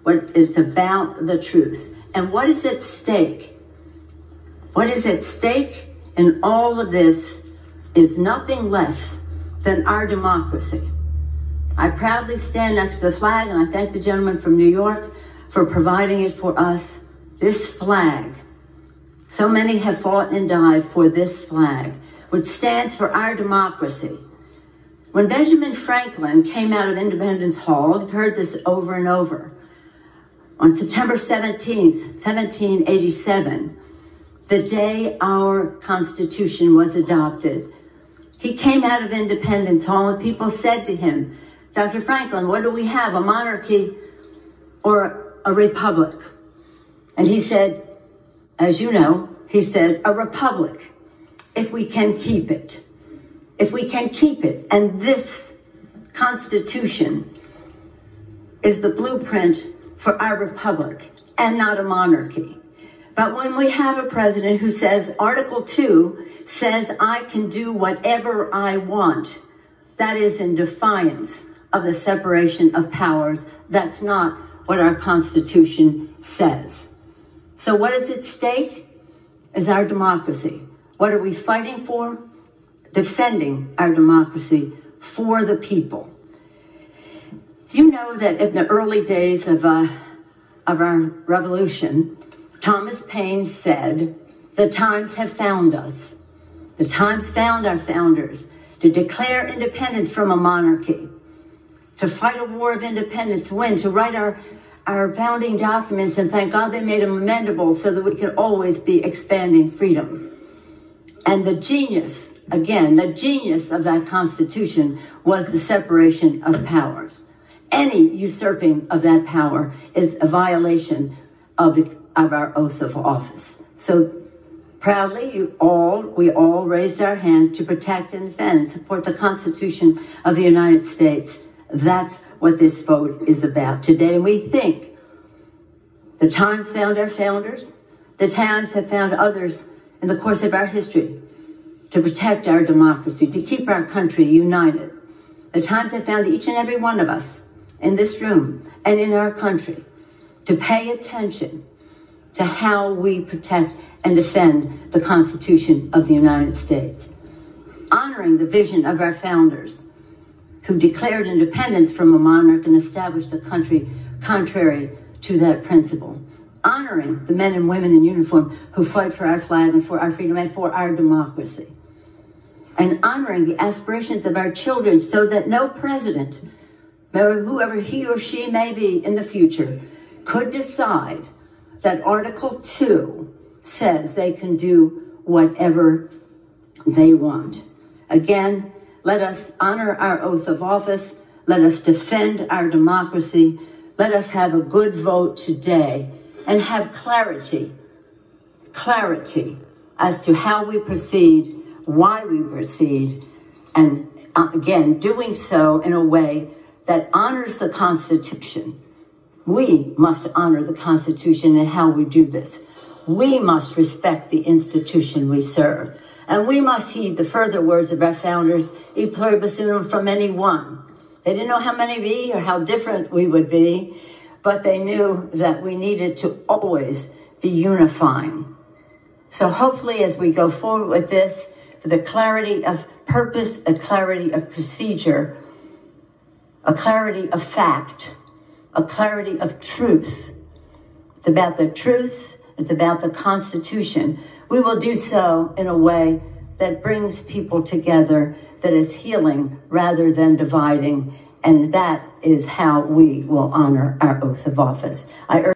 It's about the truth. And what is at stake? What is at stake in all of this is nothing less than our democracy. I proudly stand next to the flag, and I thank the gentleman from New York for providing it for us. This flag, so many have fought and died for this flag, which stands for our democracy. When Benjamin Franklin came out of Independence Hall, you've heard this over and over, on September 17th, 1787, the day our Constitution was adopted, he came out of Independence Hall and people said to him, Dr. Franklin, what do we have, a monarchy or a republic? And he said, as you know, he said, a republic, if we can keep it. If we can keep it. And this Constitution is the blueprint for our republic and not a monarchy. But when we have a president who says, Article 2 says I can do whatever I want, that is in defiance of the separation of powers. That's not what our Constitution says. So what is at stake is our democracy. What are we fighting for? Defending our democracy for the people. Do you know that in the early days of our revolution, Thomas Paine said, the times have found us. The times found our founders to declare independence from a monarchy, to fight a war of independence, win, to write our founding documents, and thank God they made them amendable so that we could always be expanding freedom. And the genius, again, the genius of that Constitution was the separation of powers. Any usurping of that power is a violation of our oath of office. So proudly, we all raised our hand to protect and defend and support the Constitution of the United States. That's what this vote is about today. And we think the times found our founders, the times have found others in the course of our history to protect our democracy, to keep our country united. The times have found each and every one of us in this room and in our country to pay attention to how we protect and defend the Constitution of the United States, honoring the vision of our founders who declared independence from a monarch and established a country contrary to that principle, honoring the men and women in uniform who fight for our flag and for our freedom and for our democracy, and honoring the aspirations of our children so that no president, whoever he or she may be in the future, could decide that Article 2 says they can do whatever they want. Again, let us honor our oath of office. Let us defend our democracy. Let us have a good vote today and have clarity as to how we proceed, why we proceed, and again, doing so in a way that honors the Constitution. We must honor the Constitution in how we do this. We must respect the institution we serve. And we must heed the further words of our founders, e pluribus unum, from any one. They didn't know how many be or how different we would be, but they knew that we needed to always be unifying. So hopefully as we go forward with this, for the clarity of purpose, a clarity of procedure, a clarity of fact, a clarity of truth. It's about the truth. It's about the Constitution. We will do so in a way that brings people together, that is healing rather than dividing. And that is how we will honor our oath of office. I urge